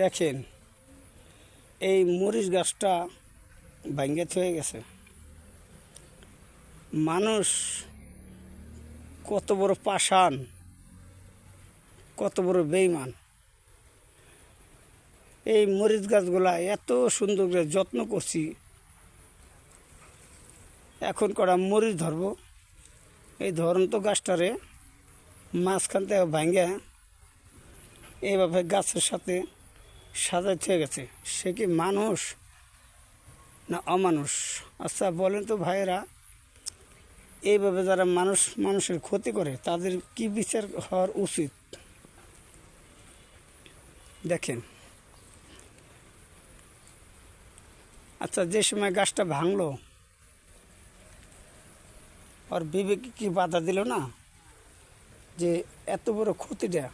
দেখেন এই মরিচ গাছটা ভাঙ্গে হয়ে গেছে। মানুষ কত বড় পাষাণ, কত বড় বেঈমান। এই মরিচ গাছগুলা এত সুন্দর করে যত্ন করছি, এখন কটা মরিচ ধরবো, এই ধরন্ত গাছটারে মাঝখান থেকে ভাঙ্গে এইভাবে গাছের সাথে সাজাই হয়ে গেছে। সে কি মানুষ না অমানুষ? আচ্ছা বলেন তো ভাইয়েরা, এইভাবে যারা মানুষের ক্ষতি করে তাদের কি বিচার হওয়ার উচিত? দেখেন, আচ্ছা যে সময় গাছটা ভাঙলো, ওর বিবেকে কি বাধা দিল না যে এত বড় ক্ষতিটা